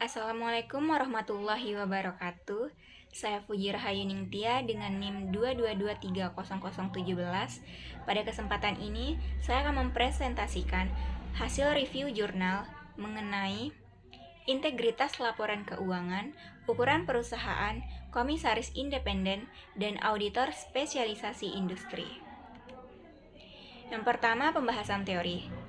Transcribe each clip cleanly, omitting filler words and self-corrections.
Assalamualaikum warahmatullahi wabarakatuh. Saya Fuji Rahayu Ningtyas dengan NIM 2223017. Pada kesempatan ini, saya akan mempresentasikan hasil review jurnal mengenai integritas laporan keuangan, ukuran perusahaan, komisaris independen, dan auditor spesialisasi industri. Yang pertama, pembahasan teori.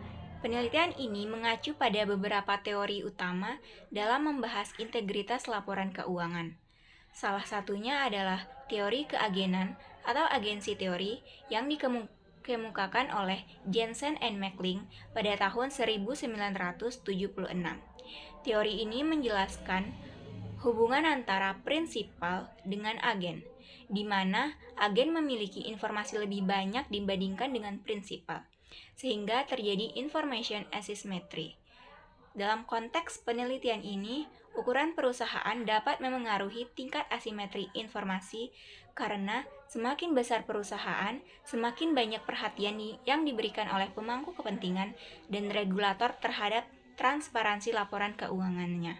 Penelitian ini mengacu pada beberapa teori utama dalam membahas integritas laporan keuangan. Salah satunya adalah teori keagenan atau agensi teori yang dikemukakan oleh Jensen and Mackling pada tahun 1976. Teori ini menjelaskan hubungan antara prinsipal dengan agen, di mana agen memiliki informasi lebih banyak dibandingkan dengan prinsipal, sehingga terjadi information asymmetry. Dalam konteks penelitian ini, ukuran perusahaan dapat memengaruhi tingkat asimetri informasi karena semakin besar perusahaan, semakin banyak perhatian yang diberikan oleh pemangku kepentingan dan regulator terhadap transparansi laporan keuangannya.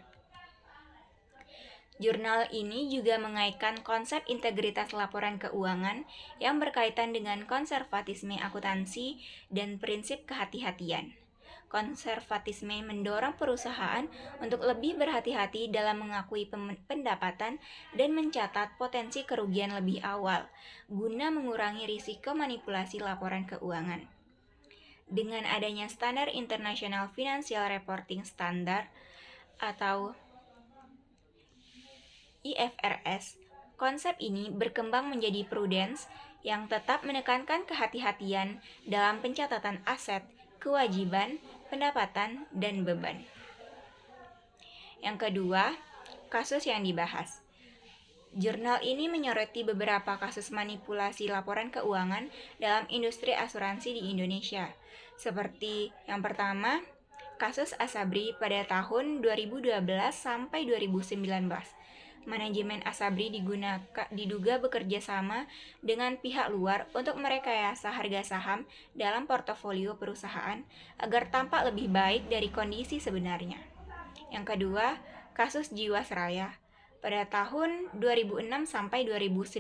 Jurnal ini juga mengaitkan konsep integritas laporan keuangan yang berkaitan dengan konservatisme akuntansi dan prinsip kehati-hatian. Konservatisme mendorong perusahaan untuk lebih berhati-hati dalam mengakui pendapatan dan mencatat potensi kerugian lebih awal, guna mengurangi risiko manipulasi laporan keuangan. Dengan adanya standar International Financial Reporting Standard atau IFRS, konsep ini berkembang menjadi prudence yang tetap menekankan kehati-hatian dalam pencatatan aset, kewajiban, pendapatan, dan beban. Yang kedua, kasus yang dibahas. Jurnal ini menyoroti beberapa kasus manipulasi laporan keuangan dalam industri asuransi di Indonesia. Seperti yang pertama, kasus Asabri pada tahun 2012 sampai 2019. Manajemen Asabri diduga bekerja sama dengan pihak luar untuk merekayasa harga saham dalam portofolio perusahaan agar tampak lebih baik dari kondisi sebenarnya. Yang kedua, kasus Jiwasraya pada tahun 2006 sampai 2019.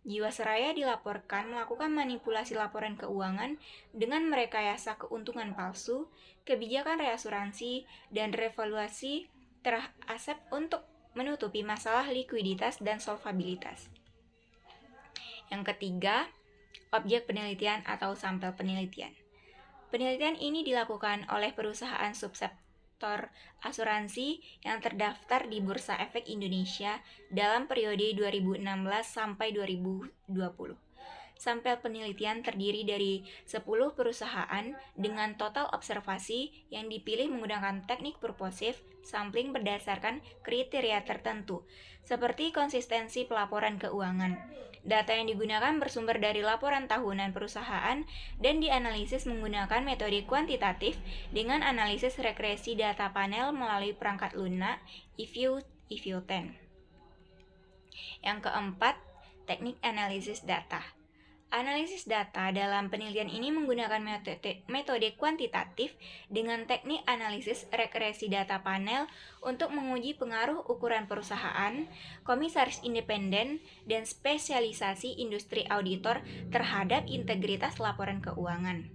Jiwasraya dilaporkan melakukan manipulasi laporan keuangan dengan merekayasa keuntungan palsu, kebijakan reasuransi, dan revaluasi terhadap aset untuk menutupi masalah likuiditas dan solvabilitas. Yang ketiga, objek penelitian atau sampel penelitian. Penelitian ini dilakukan oleh perusahaan subsektor asuransi yang terdaftar di Bursa Efek Indonesia dalam periode 2016 sampai 2020. Sampel penelitian terdiri dari 10 perusahaan dengan total observasi yang dipilih menggunakan teknik purposive sampling berdasarkan kriteria tertentu, seperti konsistensi pelaporan keuangan. Data yang digunakan bersumber dari laporan tahunan perusahaan dan dianalisis menggunakan metode kuantitatif dengan analisis regresi data panel melalui perangkat lunak EView10. Yang keempat, teknik analisis data. Analisis data dalam penelitian ini menggunakan metode kuantitatif dengan teknik analisis regresi data panel untuk menguji pengaruh ukuran perusahaan, komisaris independen, dan spesialisasi industri auditor terhadap integritas laporan keuangan.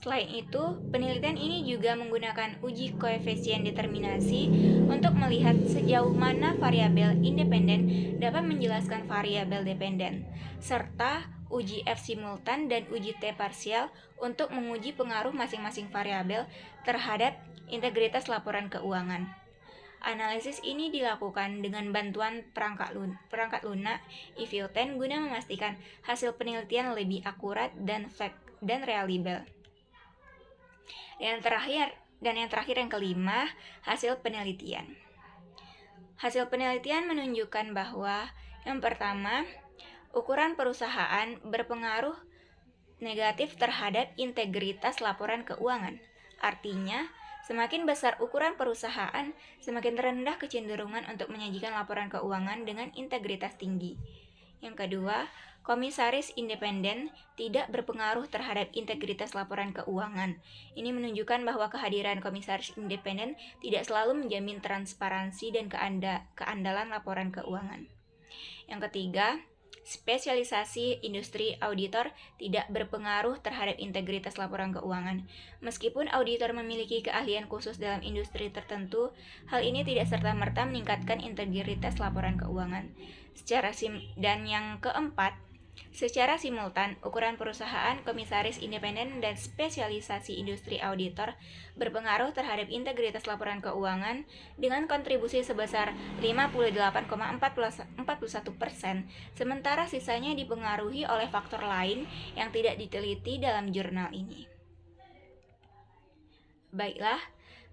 Selain itu, penelitian ini juga menggunakan uji koefisien determinasi untuk melihat sejauh mana variabel independen dapat menjelaskan variabel dependen, serta uji F simultan dan uji T parsial untuk menguji pengaruh masing-masing variabel terhadap integritas laporan keuangan. Analisis ini dilakukan dengan bantuan perangkat lunak EView10 guna memastikan hasil penelitian lebih akurat dan reliable. Yang terakhir yang kelima, hasil penelitian. Hasil penelitian menunjukkan bahwa yang pertama, ukuran perusahaan berpengaruh negatif terhadap integritas laporan keuangan. Artinya, semakin besar ukuran perusahaan, semakin rendah kecenderungan untuk menyajikan laporan keuangan dengan integritas tinggi. Yang kedua, komisaris independen tidak berpengaruh terhadap integritas laporan keuangan. Ini menunjukkan bahwa kehadiran komisaris independen tidak selalu menjamin transparansi dan keandalan laporan keuangan. Yang ketiga, spesialisasi industri auditor tidak berpengaruh terhadap integritas laporan keuangan. Meskipun auditor memiliki keahlian khusus dalam industri tertentu, hal ini tidak serta-merta meningkatkan integritas laporan keuangan. Dan yang keempat, secara simultan, ukuran perusahaan, komisaris independen, dan spesialisasi industri auditor berpengaruh terhadap integritas laporan keuangan dengan kontribusi sebesar 58,41%, sementara sisanya dipengaruhi oleh faktor lain yang tidak diteliti dalam jurnal ini. Baiklah,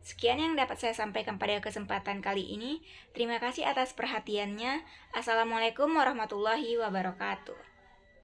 sekian yang dapat saya sampaikan pada kesempatan kali ini. Terima kasih atas perhatiannya. Assalamualaikum warahmatullahi wabarakatuh.